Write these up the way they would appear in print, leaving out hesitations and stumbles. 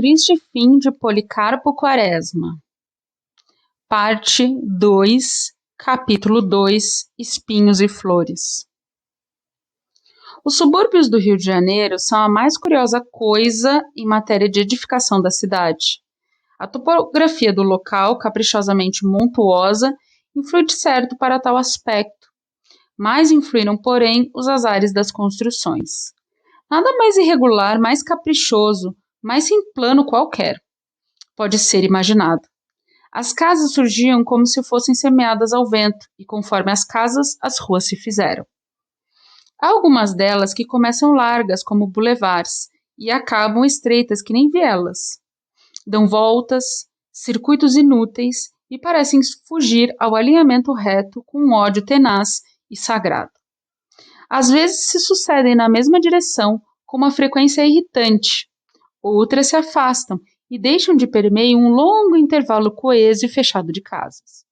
Triste Fim de Policarpo Quaresma. Parte 2, Capítulo 2, Espinhos e Flores. Os subúrbios do Rio de Janeiro são a mais curiosa coisa em matéria de edificação da cidade. A topografia do local, caprichosamente montuosa, influi de certo para tal aspecto. Mais influíram, porém, os azares das construções. Nada mais irregular, mais caprichoso, mais sem plano qualquer pode ser imaginado. As casas surgiam como se fossem semeadas ao vento, e conforme as casas, as ruas se fizeram. Há algumas delas que começam largas, como boulevards, e acabam estreitas, que nem vielas. Dão voltas, circuitos inúteis, e parecem fugir ao alinhamento reto com um ódio tenaz e sagrado. Às vezes se sucedem na mesma direção, com uma frequência irritante. Outras se afastam e deixam de permeio um longo intervalo coeso e fechado de casas.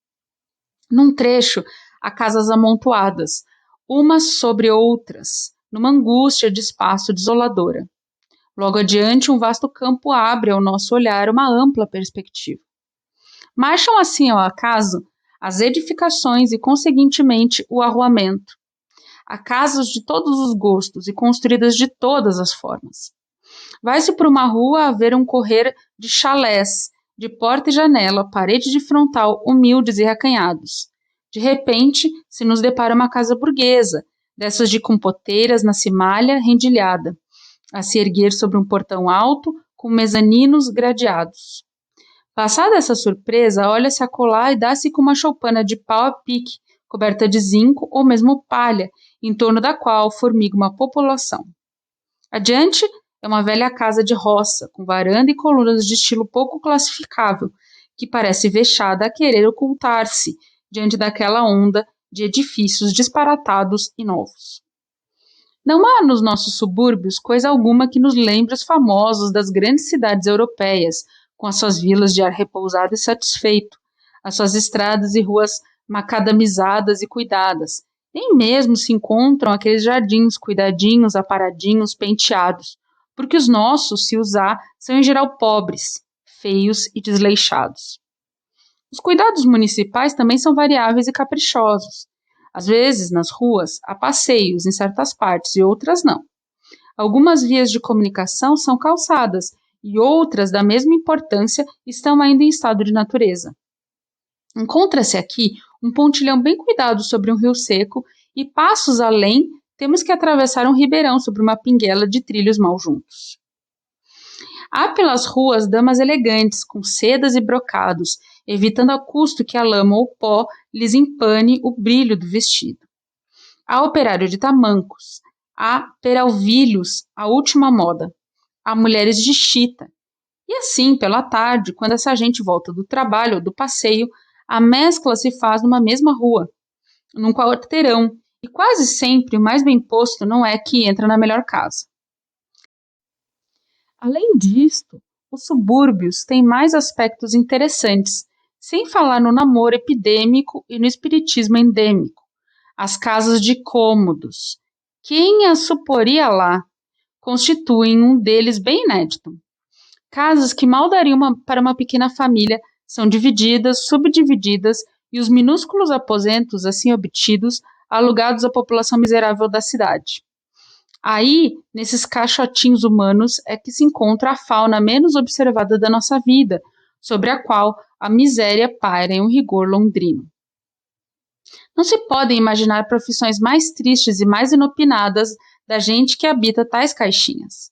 Num trecho, há casas amontoadas, umas sobre outras, numa angústia de espaço desoladora. Logo adiante, um vasto campo abre ao nosso olhar uma ampla perspectiva. Marcham assim ao acaso as edificações e, conseguintemente, o arruamento. Há casas de todos os gostos e construídas de todas as formas. Vai-se por uma rua a ver um correr de chalés, de porta e janela, parede de frontal, humildes e acanhados. De repente, se nos depara uma casa burguesa, dessas de compoteiras na cimalha rendilhada, a se erguer sobre um portão alto, com mezaninos gradeados. Passada essa surpresa, olha-se acolá e dá-se com uma choupana de pau a pique, coberta de zinco ou mesmo palha, em torno da qual formiga uma população. Adiante é uma velha casa de roça, com varanda e colunas de estilo pouco classificável, que parece vexada a querer ocultar-se diante daquela onda de edifícios disparatados e novos. Não há nos nossos subúrbios coisa alguma que nos lembre os famosos das grandes cidades europeias, com as suas vilas de ar repousado e satisfeito, as suas estradas e ruas macadamizadas e cuidadas. Nem mesmo se encontram aqueles jardins cuidadinhos, aparadinhos, penteados, porque os nossos, se os há, são em geral pobres, feios e desleixados. Os cuidados municipais também são variáveis e caprichosos. Às vezes, nas ruas, há passeios em certas partes e outras não. Algumas vias de comunicação são calçadas e outras, da mesma importância, estão ainda em estado de natureza. Encontra-se aqui um pontilhão bem cuidado sobre um rio seco e, passos além, temos que atravessar um ribeirão sobre uma pinguela de trilhos mal juntos. Há pelas ruas damas elegantes, com sedas e brocados, evitando a custo que a lama ou o pó lhes empane o brilho do vestido. Há operário de tamancos, há peralvilhos, a última moda, há mulheres de chita. E assim, pela tarde, quando essa gente volta do trabalho ou do passeio, a mescla se faz numa mesma rua, num quarteirão, e quase sempre o mais bem posto não é que entra na melhor casa. Além disto, os subúrbios têm mais aspectos interessantes, sem falar no namoro epidêmico e no espiritismo endêmico. As casas de cômodos, quem as suporia lá, constituem um deles bem inédito. Casas que mal dariam para uma pequena família são divididas, subdivididas e os minúsculos aposentos assim obtidos alugados à população miserável da cidade. Aí, nesses caixotinhos humanos, é que se encontra a fauna menos observada da nossa vida, sobre a qual a miséria paira em um rigor londrino. Não se podem imaginar profissões mais tristes e mais inopinadas da gente que habita tais caixinhas.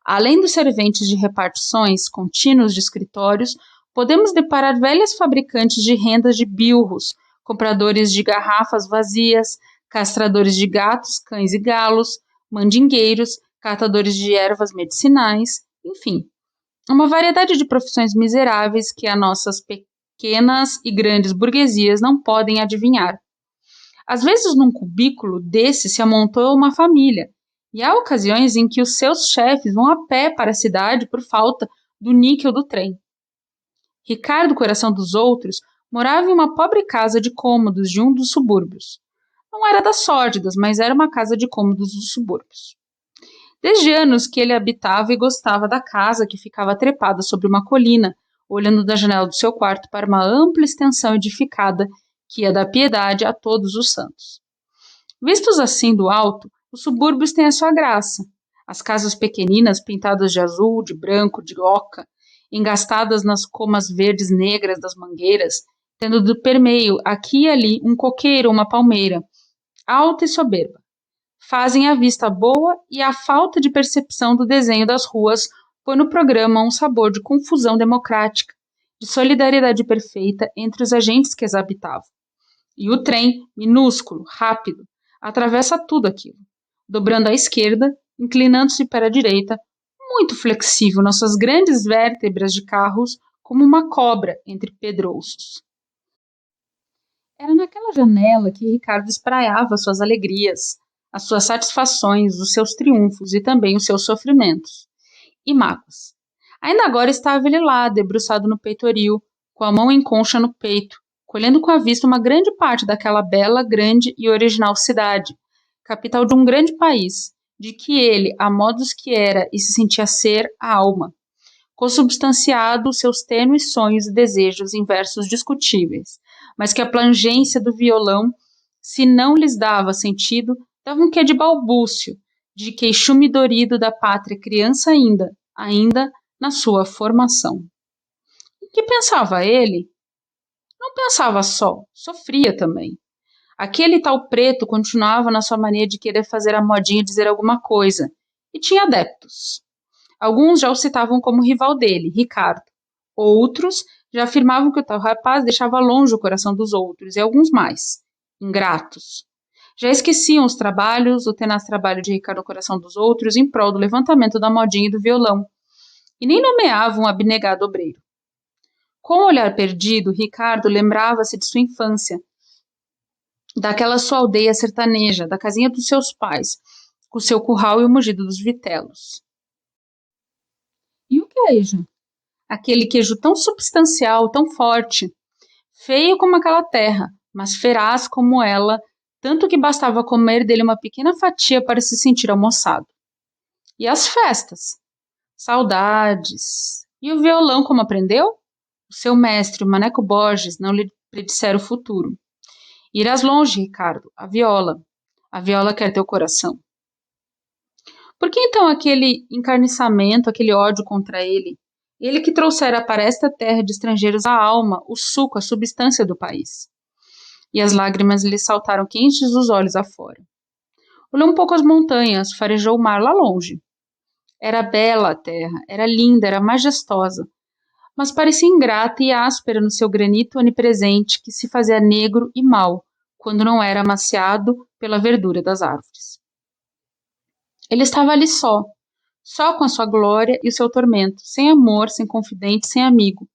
Além dos serventes de repartições contínuos de escritórios, podemos deparar velhas fabricantes de rendas de bilros, compradores de garrafas vazias, castradores de gatos, cães e galos, mandingueiros, catadores de ervas medicinais, enfim, uma variedade de profissões miseráveis que as nossas pequenas e grandes burguesias não podem adivinhar. Às vezes, num cubículo desse se amontoa uma família, e há ocasiões em que os seus chefes vão a pé para a cidade por falta do níquel do trem. Ricardo, coração dos outros, morava em uma pobre casa de cômodos de um dos subúrbios. Não era das sórdidas, mas era uma casa de cômodos dos subúrbios. Desde anos que ele habitava e gostava da casa que ficava trepada sobre uma colina, olhando da janela do seu quarto para uma ampla extensão edificada que ia da Piedade a Todos os Santos. Vistos assim do alto, os subúrbios têm a sua graça. As casas pequeninas pintadas de azul, de branco, de oca, engastadas nas comas verdes negras das mangueiras, tendo do permeio aqui e ali um coqueiro ou uma palmeira, alta e soberba. Fazem a vista boa e a falta de percepção do desenho das ruas põe no programa um sabor de confusão democrática, de solidariedade perfeita entre os agentes que as habitavam. E o trem, minúsculo, rápido, atravessa tudo aquilo, dobrando à esquerda, inclinando-se para a direita, muito flexível nas suas grandes vértebras de carros, como uma cobra entre pedrouços. Era naquela janela que Ricardo espraiava suas alegrias, as suas satisfações, os seus triunfos e também os seus sofrimentos e mágoas. Ainda agora estava ele lá, debruçado no peitoril, com a mão em concha no peito, colhendo com a vista uma grande parte daquela bela, grande e original cidade, capital de um grande país, de que ele, a modos que era e se sentia ser, a alma, consubstanciado seus tênues sonhos e desejos em versos discutíveis, mas que a plangência do violão, se não lhes dava sentido, dava um quê de balbúcio, de queixume dorido da pátria criança ainda na sua formação. O que pensava ele? Não pensava só, sofria também. Aquele tal preto continuava na sua mania de querer fazer a modinha dizer alguma coisa, e tinha adeptos. Alguns já o citavam como rival dele, Ricardo. Outros já afirmavam que o tal rapaz deixava longe o coração dos outros, e alguns mais, ingratos. Já esqueciam os trabalhos, o tenaz trabalho de Ricardo no coração dos outros, em prol do levantamento da modinha e do violão, e nem nomeavam um abnegado obreiro. Com o olhar perdido, Ricardo lembrava-se de sua infância, daquela sua aldeia sertaneja, da casinha dos seus pais, com seu curral e o mugido dos vitelos. E o queijo? Aquele queijo tão substancial, tão forte, feio como aquela terra, mas feraz como ela, tanto que bastava comer dele uma pequena fatia para se sentir almoçado. E as festas? Saudades. E o violão, como aprendeu? O seu mestre, o Maneco Borges, não lhe predissera o futuro. Irás longe, Ricardo, a viola. A viola quer teu coração. Por que então aquele encarniçamento, aquele ódio contra ele? Ele que trouxera para esta terra de estrangeiros a alma, o suco, a substância do país. E as lágrimas lhe saltaram quentes dos olhos afora. Olhou um pouco as montanhas, farejou o mar lá longe. Era bela a terra, era linda, era majestosa, mas parecia ingrata e áspera no seu granito onipresente que se fazia negro e mau, quando não era amaciado pela verdura das árvores. Ele estava ali só com a sua glória e o seu tormento, sem amor, sem confidente, sem amigo,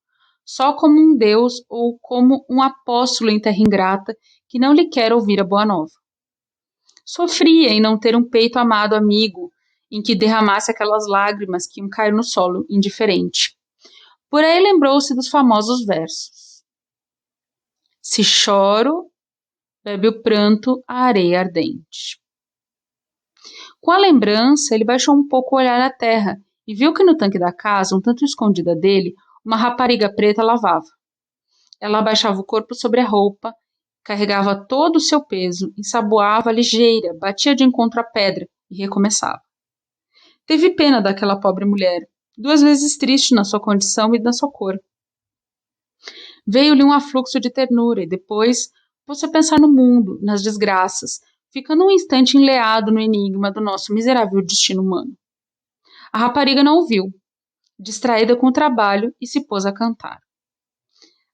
só como um Deus ou como um apóstolo em terra ingrata que não lhe quer ouvir a boa nova. Sofria em não ter um peito amado amigo, em que derramasse aquelas lágrimas que iam cair no solo, indiferente. Por aí lembrou-se dos famosos versos. Se choro, bebe o pranto a areia ardente. Com a lembrança, ele baixou um pouco o olhar à terra e viu que no tanque da casa, um tanto escondida dele, uma rapariga preta lavava. Ela abaixava o corpo sobre a roupa, carregava todo o seu peso, ensaboava ligeira, batia de encontro à pedra e recomeçava. Teve pena daquela pobre mulher, 2 vezes triste na sua condição e na sua cor. Veio-lhe um afluxo de ternura e depois pôs-se a pensar no mundo, nas desgraças, ficando um instante enleado no enigma do nosso miserável destino humano. A rapariga não o viu, distraída com o trabalho, e se pôs a cantar.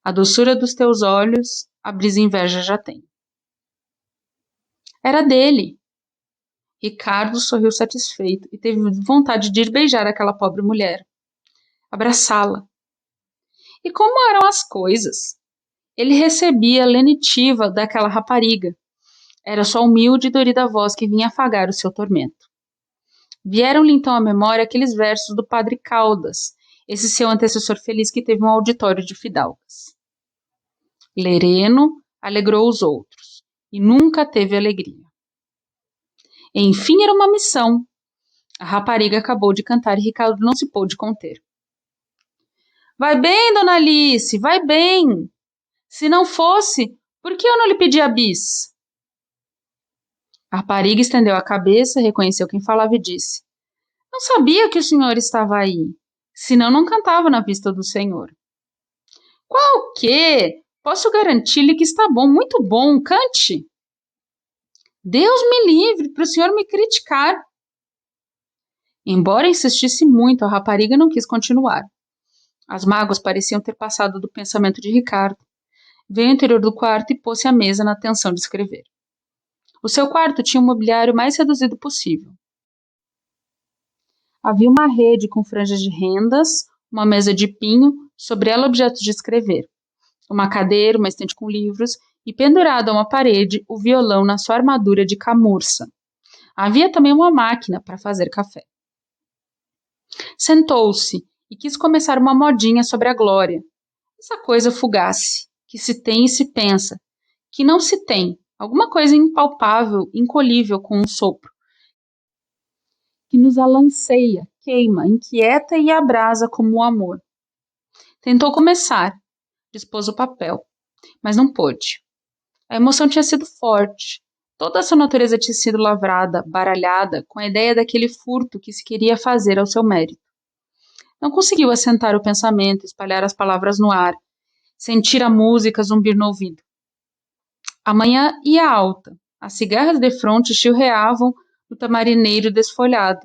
A doçura dos teus olhos, a brisa inveja já tem. Era dele. Ricardo sorriu satisfeito e teve vontade de ir beijar aquela pobre mulher, abraçá-la. E como eram as coisas? Ele recebia a lenitiva daquela rapariga. Era só a humilde e dorida voz que vinha afagar o seu tormento. Vieram-lhe então à memória aqueles versos do padre Caldas, esse seu antecessor feliz que teve um auditório de fidalgas. Lereno alegrou os outros, e nunca teve alegria. Enfim, era uma missão. A rapariga acabou de cantar e Ricardo não se pôde conter. Vai bem, dona Alice, vai bem. Se não fosse, por que eu não lhe pedi bis? A rapariga estendeu a cabeça, reconheceu quem falava e disse: Não sabia que o senhor estava aí, senão não cantava na vista do senhor. Qual quê? Posso garantir-lhe que está bom, muito bom, cante. Deus me livre, para o senhor me criticar. Embora insistisse muito, a rapariga não quis continuar. As mágoas pareciam ter passado do pensamento de Ricardo. Veio ao interior do quarto e pôs-se à mesa na intenção de escrever. O seu quarto tinha um mobiliário mais reduzido possível. Havia uma rede com franjas de rendas, uma mesa de pinho, sobre ela objetos de escrever, uma cadeira, uma estante com livros e pendurado a uma parede o violão na sua armadura de camurça. Havia também uma máquina para fazer café. Sentou-se e quis começar uma modinha sobre a glória. Essa coisa fugaz, que se tem e se pensa, que não se tem, alguma coisa impalpável, incolível com um sopro, que nos alanceia, queima, inquieta e abrasa como o amor. Tentou começar, dispôs o papel, mas não pôde. A emoção tinha sido forte. Toda a sua natureza tinha sido lavrada, baralhada, com a ideia daquele furto que se queria fazer ao seu mérito. Não conseguiu assentar o pensamento, espalhar as palavras no ar, sentir a música zumbir no ouvido. A manhã ia alta. As cigarras defronte chilreavam no tamarineiro desfolhado.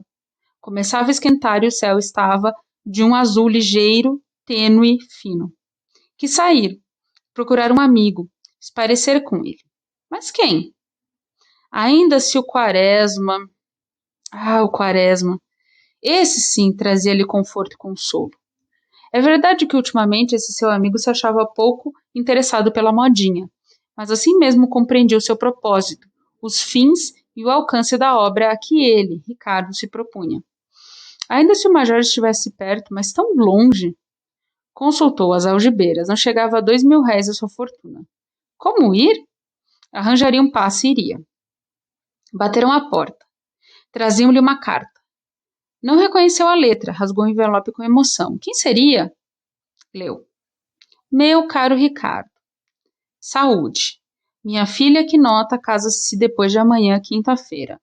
Começava a esquentar e o céu estava de um azul ligeiro, tênue, fino. Quis sair, procurar um amigo, esparecer com ele. Mas quem? Ainda se o Quaresma... o Quaresma. Esse sim trazia-lhe conforto e consolo. É verdade que ultimamente esse seu amigo se achava pouco interessado pela modinha, mas assim mesmo compreendia o seu propósito, os fins e o alcance da obra a que ele, Ricardo, se propunha. Ainda se o major estivesse perto, mas tão longe, consultou as algibeiras, não chegava a 2.000 réis a sua fortuna. Como ir? Arranjaria um passe e iria. Bateram à porta. Traziam-lhe uma carta. Não reconheceu a letra, rasgou o envelope com emoção. Quem seria? Leu. Meu caro Ricardo. Saúde. Minha filha que nota casa-se depois de amanhã, quinta-feira.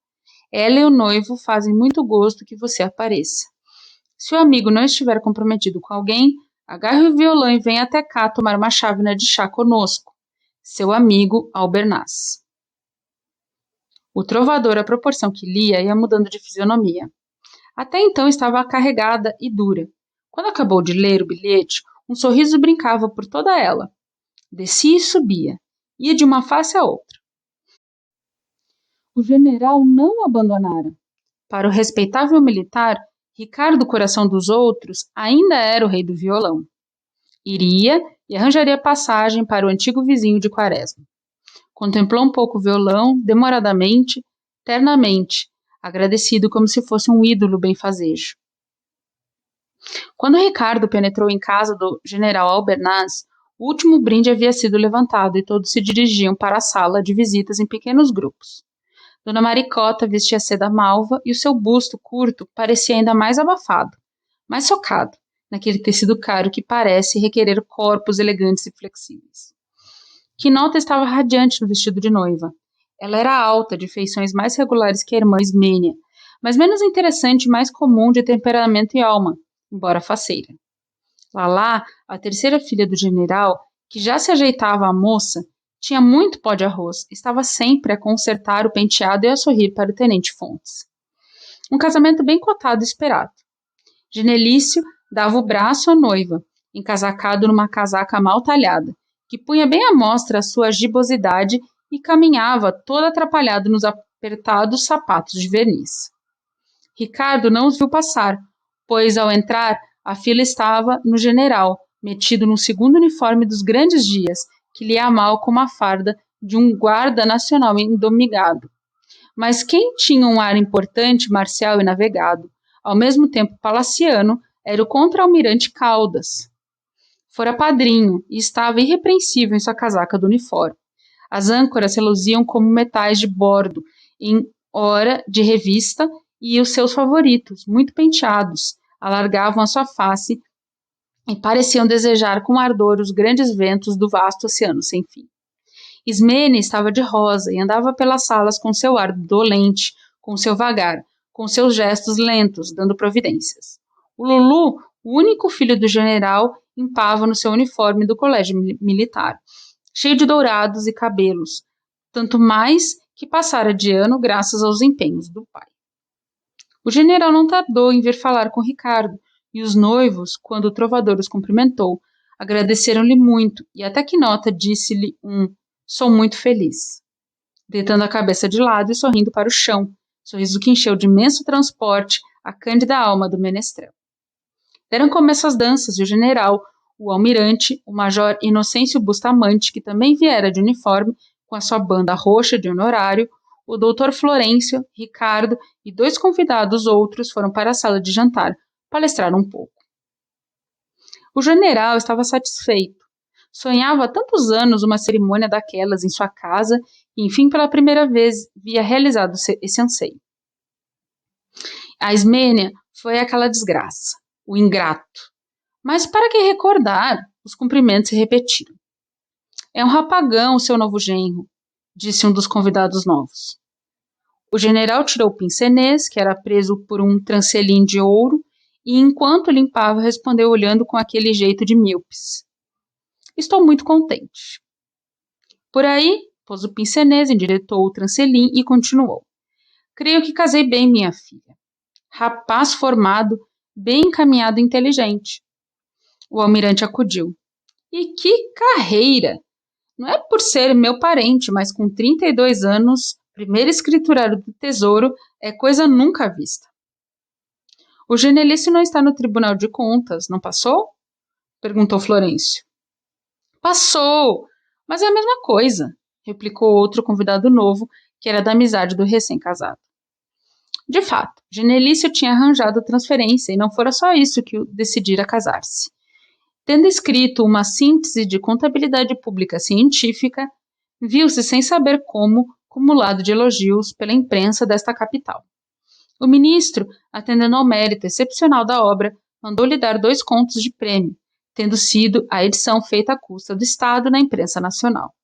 Ela e o noivo fazem muito gosto que você apareça. Se o amigo não estiver comprometido com alguém, agarre o violão e venha até cá tomar uma chávena de chá conosco. Seu amigo Albernaz. O trovador, à proporção que lia, ia mudando de fisionomia. Até então estava carregada e dura. Quando acabou de ler o bilhete, um sorriso brincava por toda ela. Descia e subia, ia de uma face à outra. O general não o abandonara. Para o respeitável militar, Ricardo Coração dos Outros ainda era o rei do violão. Iria e arranjaria passagem para o antigo vizinho de Quaresma. Contemplou um pouco o violão, demoradamente, ternamente, agradecido como se fosse um ídolo benfazejo. Quando Ricardo penetrou em casa do general Albernaz, o último brinde havia sido levantado e todos se dirigiam para a sala de visitas em pequenos grupos. Dona Maricota vestia seda malva e o seu busto curto parecia ainda mais abafado, mais socado, naquele tecido caro que parece requerer corpos elegantes e flexíveis. Quinota estava radiante no vestido de noiva. Ela era alta, de feições mais regulares que a irmã Ismênia, mas menos interessante e mais comum de temperamento e alma, embora faceira. Lalá, a terceira filha do general, que já se ajeitava à moça, tinha muito pó de arroz, estava sempre a consertar o penteado e a sorrir para o tenente Fontes. Um casamento bem cotado e esperado. Genelício dava o braço à noiva, encasacado numa casaca mal talhada, que punha bem à mostra a sua gibosidade e caminhava todo atrapalhado nos apertados sapatos de verniz. Ricardo não os viu passar, pois, ao entrar, a fila estava no general, metido no segundo uniforme dos grandes dias, que lhe ia mal como a farda de um guarda nacional endomigado. Mas quem tinha um ar importante, marcial e navegado, ao mesmo tempo palaciano, era o contra-almirante Caldas. Fora padrinho e estava irrepreensível em sua casaca do uniforme. As âncoras reluziam como metais de bordo em hora de revista e os seus favoritos, muito penteados, alargavam a sua face e pareciam desejar com ardor os grandes ventos do vasto oceano sem fim. Ismene estava de rosa e andava pelas salas com seu ar dolente, com seu vagar, com seus gestos lentos, dando providências. O Lulu, o único filho do general, impava no seu uniforme do colégio militar, cheio de dourados e cabelos, tanto mais que passara de ano graças aos empenhos do pai. O general não tardou em vir falar com Ricardo, e os noivos, quando o trovador os cumprimentou, agradeceram-lhe muito, e até Quinota disse-lhe "sou muito feliz", deitando a cabeça de lado e sorrindo para o chão, sorriso que encheu de imenso transporte a cândida alma do menestrel. Deram começo às danças e o general, o almirante, o major Inocêncio Bustamante, que também viera de uniforme, com a sua banda roxa de honorário, o doutor Florêncio, Ricardo e 2 convidados outros foram para a sala de jantar, palestrar um pouco. O general estava satisfeito. Sonhava há tantos anos uma cerimônia daquelas em sua casa e, enfim, pela primeira vez, via realizado esse anseio. A Ismênia foi aquela desgraça, o ingrato. Mas para que recordar, os cumprimentos se repetiram. "É um rapagão, o seu novo genro", disse um dos convidados novos. O general tirou o pincenez, que era preso por um trancelim de ouro, e enquanto limpava, respondeu olhando com aquele jeito de míopes: "Estou muito contente." Por aí, pôs o pincenez, endireitou o trancelim e continuou: "Creio que casei bem, minha filha. Rapaz formado, bem encaminhado e inteligente." O almirante acudiu: "E que carreira! Não é por ser meu parente, mas com 32 anos, primeiro escriturário do Tesouro, é coisa nunca vista." "O Genelício não está no Tribunal de Contas, não passou?" perguntou Florêncio. "Passou, mas é a mesma coisa", replicou outro convidado novo, que era da amizade do recém-casado. De fato, Genelício tinha arranjado a transferência e não fora só isso que o decidira casar-se. Tendo escrito uma síntese de contabilidade pública científica, viu-se sem saber como cumulado de elogios pela imprensa desta capital. O ministro, atendendo ao mérito excepcional da obra, mandou-lhe dar 2 contos de prêmio, tendo sido a edição feita à custa do Estado na imprensa nacional.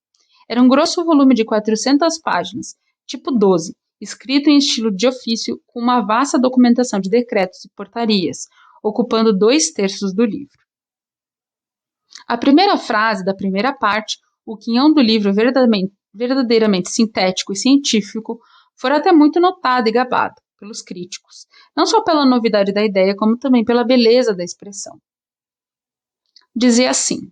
Era um grosso volume de 400 páginas, tipo 12, escrito em estilo de ofício, com uma vasta documentação de decretos e portarias, ocupando 2/3 do livro. A primeira frase da primeira parte, o quinhão do livro verdadeiramente sintético e científico, fora até muito notada e gabada pelos críticos, não só pela novidade da ideia, como também pela beleza da expressão. Dizia assim: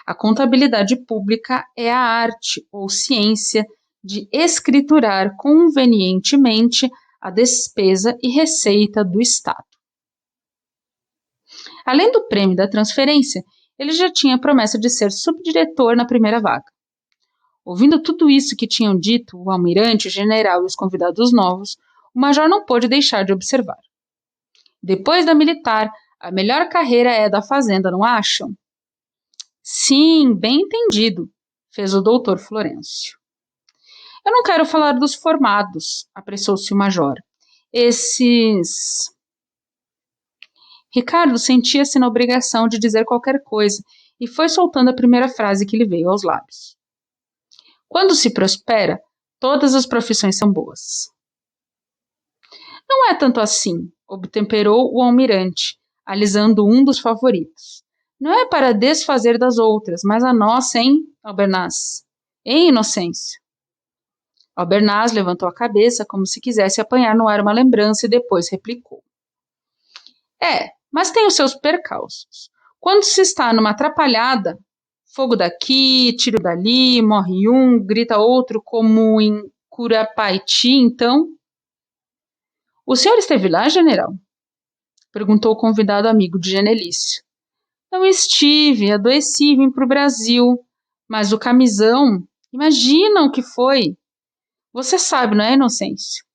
"A contabilidade pública é a arte ou ciência de escriturar convenientemente a despesa e receita do Estado." Além do prêmio da transferência, ele já tinha a promessa de ser subdiretor na primeira vaga. Ouvindo tudo isso que tinham dito o almirante, o general e os convidados novos, o major não pôde deixar de observar: "Depois da militar, a melhor carreira é a da fazenda, não acham?" "Sim, bem entendido", fez o doutor Florêncio. "Eu não quero falar dos formados", apressou-se o major. "Esses..." Ricardo sentia-se na obrigação de dizer qualquer coisa e foi soltando a primeira frase que lhe veio aos lábios. "Quando se prospera, todas as profissões são boas." "Não é tanto assim", obtemperou o almirante, alisando um dos favoritos. "Não é para desfazer das outras, mas a nossa, hein, Albernaz? Hein, Inocêncio?" Albernaz levantou a cabeça como se quisesse apanhar no ar uma lembrança e depois replicou: Mas tem os seus percalços. Quando se está numa atrapalhada, fogo daqui, tiro dali, morre um, grita outro, como em Curapaiti, então." "O senhor esteve lá, general?" perguntou o convidado amigo de Genelício. "Não estive, adoeci e vim para o Brasil. Mas o camisão, imagina o que foi. Você sabe, não é, Inocêncio?"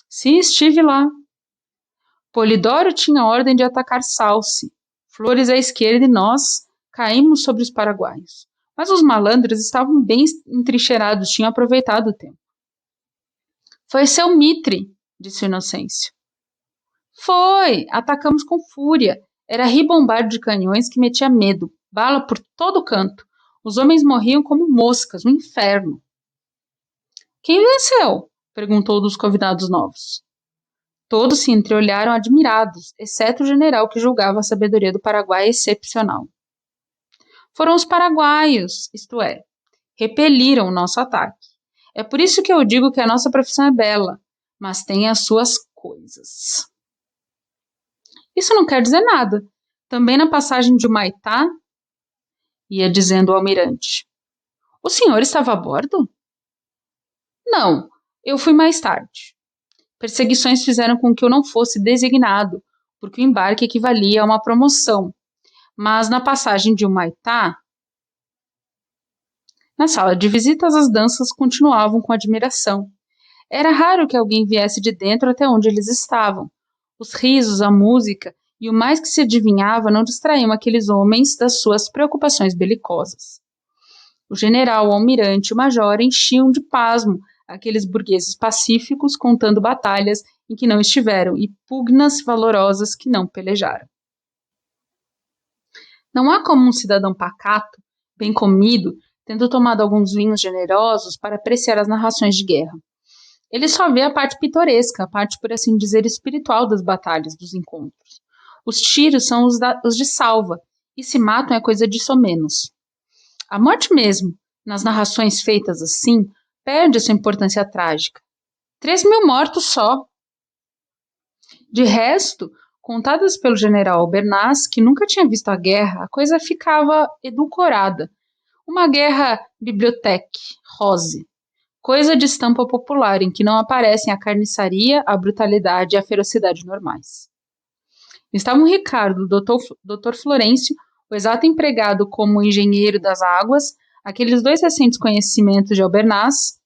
"Sim, estive lá." "Polidoro tinha ordem de atacar Salce, Flores à esquerda e nós caímos sobre os paraguaios. Mas os malandros estavam bem entrincheirados, tinham aproveitado o tempo." "Foi seu Mitre", disse Inocêncio. Foi! Atacamos com fúria. Era ribombardo de canhões que metia medo, bala por todo canto. Os homens morriam como moscas, um inferno. Quem venceu? Perguntou dos convidados novos. Todos se entreolharam admirados, exceto o general que julgava a sabedoria do Paraguai excepcional. Foram os paraguaios, isto é, repeliram o nosso ataque. É por isso que eu digo que a nossa profissão é bela, mas tem as suas coisas. Isso não quer dizer nada. Também na passagem de Humaitá, ia dizendo o almirante. O senhor estava a bordo? Não, eu fui mais tarde. Perseguições fizeram com que eu não fosse designado, porque o embarque equivalia a uma promoção. Mas na passagem de Humaitá, na sala de visitas as danças continuavam com admiração. Era raro que alguém viesse de dentro até onde eles estavam. Os risos, a música e o mais que se adivinhava não distraíam aqueles homens das suas preocupações belicosas. O general, o almirante e o major enchiam de pasmo aqueles burgueses pacíficos contando batalhas em que não estiveram e pugnas valorosas que não pelejaram. Não há como um cidadão pacato, bem comido, tendo tomado alguns vinhos generosos para apreciar as narrações de guerra. Ele só vê a parte pitoresca, a parte, por assim dizer, espiritual das batalhas, dos encontros. Os tiros são os de salva, e se matam é coisa de somenos. A morte mesmo, nas narrações feitas assim, perde a sua importância trágica. 3.000 mortos só. De resto, contadas pelo general Albernaz, que nunca tinha visto a guerra, a coisa ficava edulcorada. Uma guerra biblioteque, rose. Coisa de estampa popular, em que não aparecem a carniçaria, a brutalidade e a ferocidade normais. Estavam Ricardo, Dr. Florencio, o exato empregado como engenheiro das águas, aqueles dois recentes conhecimentos de Albernaz,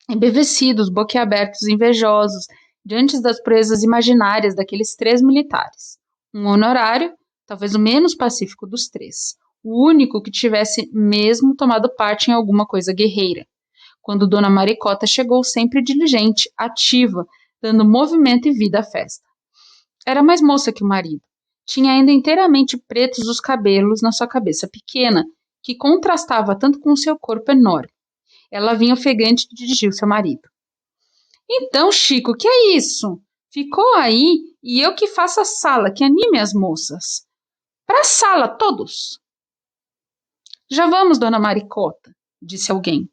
embevecidos, boquiabertos, invejosos, diante das proezas imaginárias daqueles 3 militares. Um honorário, talvez o menos pacífico dos 3, o único que tivesse mesmo tomado parte em alguma coisa guerreira. Quando Dona Maricota chegou sempre diligente, ativa, dando movimento e vida à festa. Era mais moça que o marido. Tinha ainda inteiramente pretos os cabelos na sua cabeça pequena, que contrastava tanto com o seu corpo enorme. Ela vinha ofegante e dirigiu-se ao marido. Então, Chico, que é isso? Ficou aí e eu que faço a sala, que anime as moças. Para a sala, todos! Já vamos, Dona Maricota, disse alguém.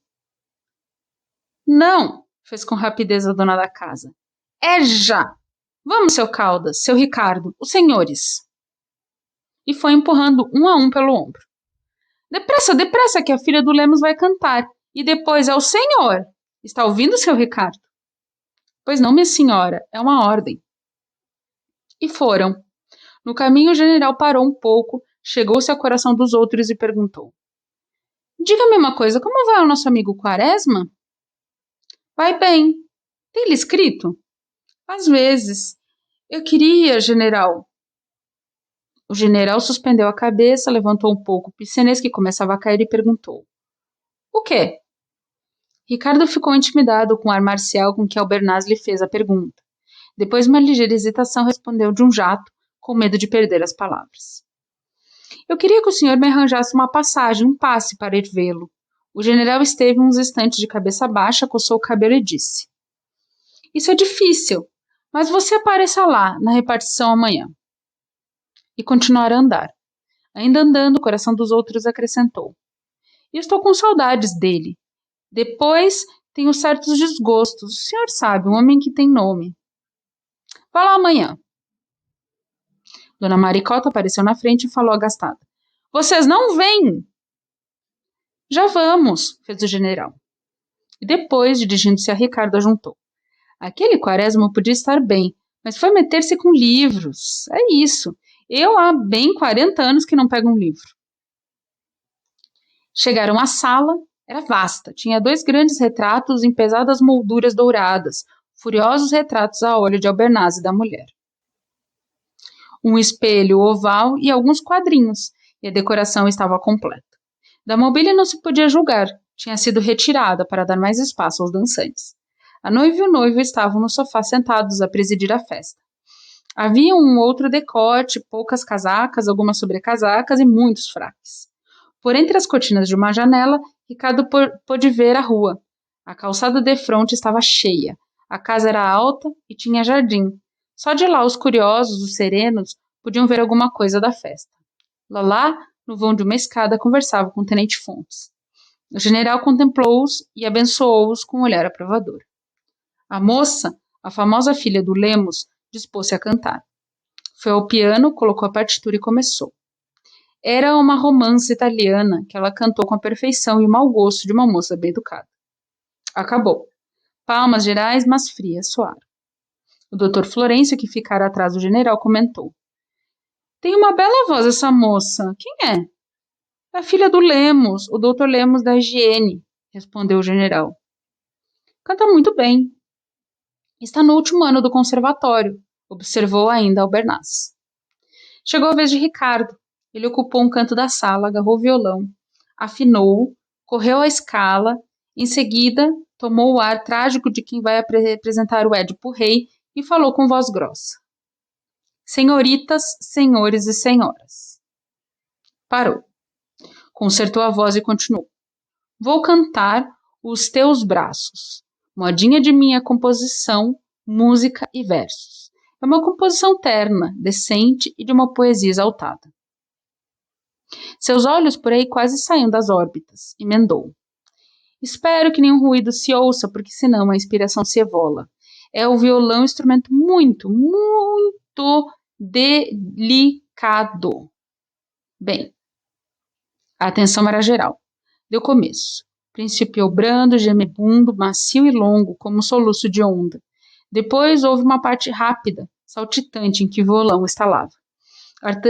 Não, fez com rapidez a dona da casa. É já! Vamos, seu Caldas, seu Ricardo, os senhores. E foi empurrando um a um pelo ombro. Depressa, depressa, que a filha do Lemos vai cantar. E depois é o senhor. Está ouvindo, seu Ricardo? Pois não, minha senhora, é uma ordem. E foram. No caminho o general parou um pouco, chegou-se ao coração dos outros e perguntou. Diga-me uma coisa, como vai o nosso amigo Quaresma? Vai bem. Tem-lhe escrito? Às vezes. Eu queria, general. O general suspendeu a cabeça, levantou um pouco o piscenês que começava a cair e perguntou. O quê? Ricardo ficou intimidado com o ar marcial com que Albernaz lhe fez a pergunta. Depois de uma ligeira hesitação, respondeu de um jato, com medo de perder as palavras. Eu queria que o senhor me arranjasse uma passagem, um passe para ir vê-lo. O general esteve uns instantes de cabeça baixa, coçou o cabelo e disse. Isso é difícil, mas você apareça lá, na repartição amanhã. E continuaram a andar. Ainda andando, o coração dos outros acrescentou. E estou com saudades dele. Depois, tenho certos desgostos. O senhor sabe, um homem que tem nome. Vá lá amanhã. Dona Maricota apareceu na frente e falou agastada. Vocês não vêm! Já vamos, fez o general. E depois, dirigindo-se a Ricardo, ajuntou. Aquele Quaresma podia estar bem, mas foi meter-se com livros. É isso. Eu há bem 40 anos que não pego um livro. Chegaram à sala, era vasta, tinha 2 grandes retratos em pesadas molduras douradas, furiosos retratos a óleo de Albernaz e da mulher. Um espelho oval e alguns quadrinhos, e a decoração estava completa. Da mobília não se podia julgar, tinha sido retirada para dar mais espaço aos dançantes. A noiva e o noivo estavam no sofá sentados a presidir a festa. Havia um outro decote, poucas casacas, algumas sobrecasacas e muitos fraques. Por entre as cortinas de uma janela, Ricardo pôde ver a rua. A calçada defronte estava cheia. A casa era alta e tinha jardim. Só de lá os curiosos, os serenos, podiam ver alguma coisa da festa. Lalá, no vão de uma escada, conversava com o tenente Fontes. O general contemplou-os e abençoou-os com um olhar aprovador. A moça, a famosa filha do Lemos, dispôs-se a cantar. Foi ao piano, colocou a partitura e começou. Era uma romance italiana que ela cantou com a perfeição e o mau gosto de uma moça bem educada. Acabou. Palmas gerais, mas frias, soaram. O doutor Florencio, que ficara atrás do general, comentou. Tem uma bela voz essa moça. Quem é? É a filha do Lemos, o doutor Lemos da higiene, respondeu o general. Canta muito bem. Está no último ano do conservatório, observou ainda Albernaz. Chegou a vez de Ricardo. Ele ocupou um canto da sala, agarrou o violão, afinou, correu a escala, em seguida tomou o ar trágico de quem vai apresentar o Édipo Rei e falou com voz grossa. Senhoritas, senhores e senhoras. Parou. Consertou a voz e continuou. Vou cantar Os Teus Braços, modinha de minha composição, música e versos. É uma composição terna, decente e de uma poesia exaltada. Seus olhos por aí quase saíam das órbitas, emendou. Espero que nenhum ruído se ouça, porque senão a inspiração se evola. É o violão um instrumento muito, muito delicado. Bem, a atenção era geral. Deu começo. Principiou brando, gemebundo, macio e longo, como um soluço de onda. Depois houve uma parte rápida, saltitante, em que o violão estalava.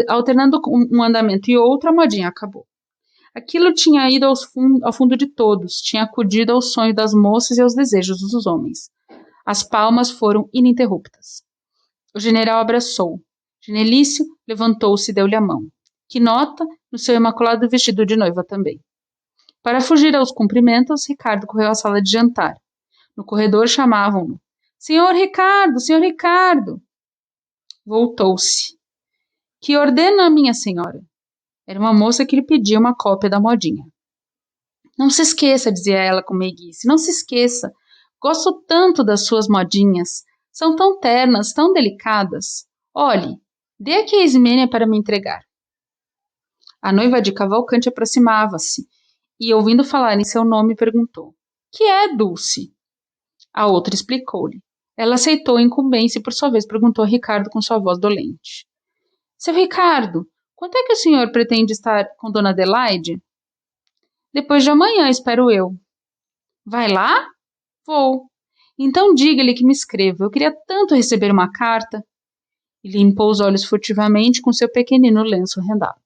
Alternando um andamento e outro, a modinha acabou. Aquilo tinha ido ao fundo de todos, tinha acudido ao sonho das moças e aos desejos dos homens. As palmas foram ininterruptas. O general abraçou. Genelício levantou-se e deu-lhe a mão. Quinota, no seu imaculado vestido de noiva também. Para fugir aos cumprimentos, Ricardo correu à sala de jantar. No corredor chamavam-no. Senhor Ricardo, senhor Ricardo! Voltou-se. Que ordena, minha senhora? Era uma moça que lhe pedia uma cópia da modinha. Não se esqueça, dizia ela com meiguice, não se esqueça. Gosto tanto das suas modinhas. São tão ternas, tão delicadas. Olhe, dê aqui a Ismênia para me entregar. A noiva de Cavalcante aproximava-se e, ouvindo falar em seu nome, perguntou. Que é, Dulce? A outra explicou-lhe. Ela aceitou a incumbência e, por sua vez, perguntou a Ricardo com sua voz dolente. Seu Ricardo, quando é que o senhor pretende estar com Dona Adelaide? Depois de amanhã, espero eu. Vai lá? Vou. Então diga-lhe que me escreva. Eu queria tanto receber uma carta. E limpou os olhos furtivamente com seu pequenino lenço rendado.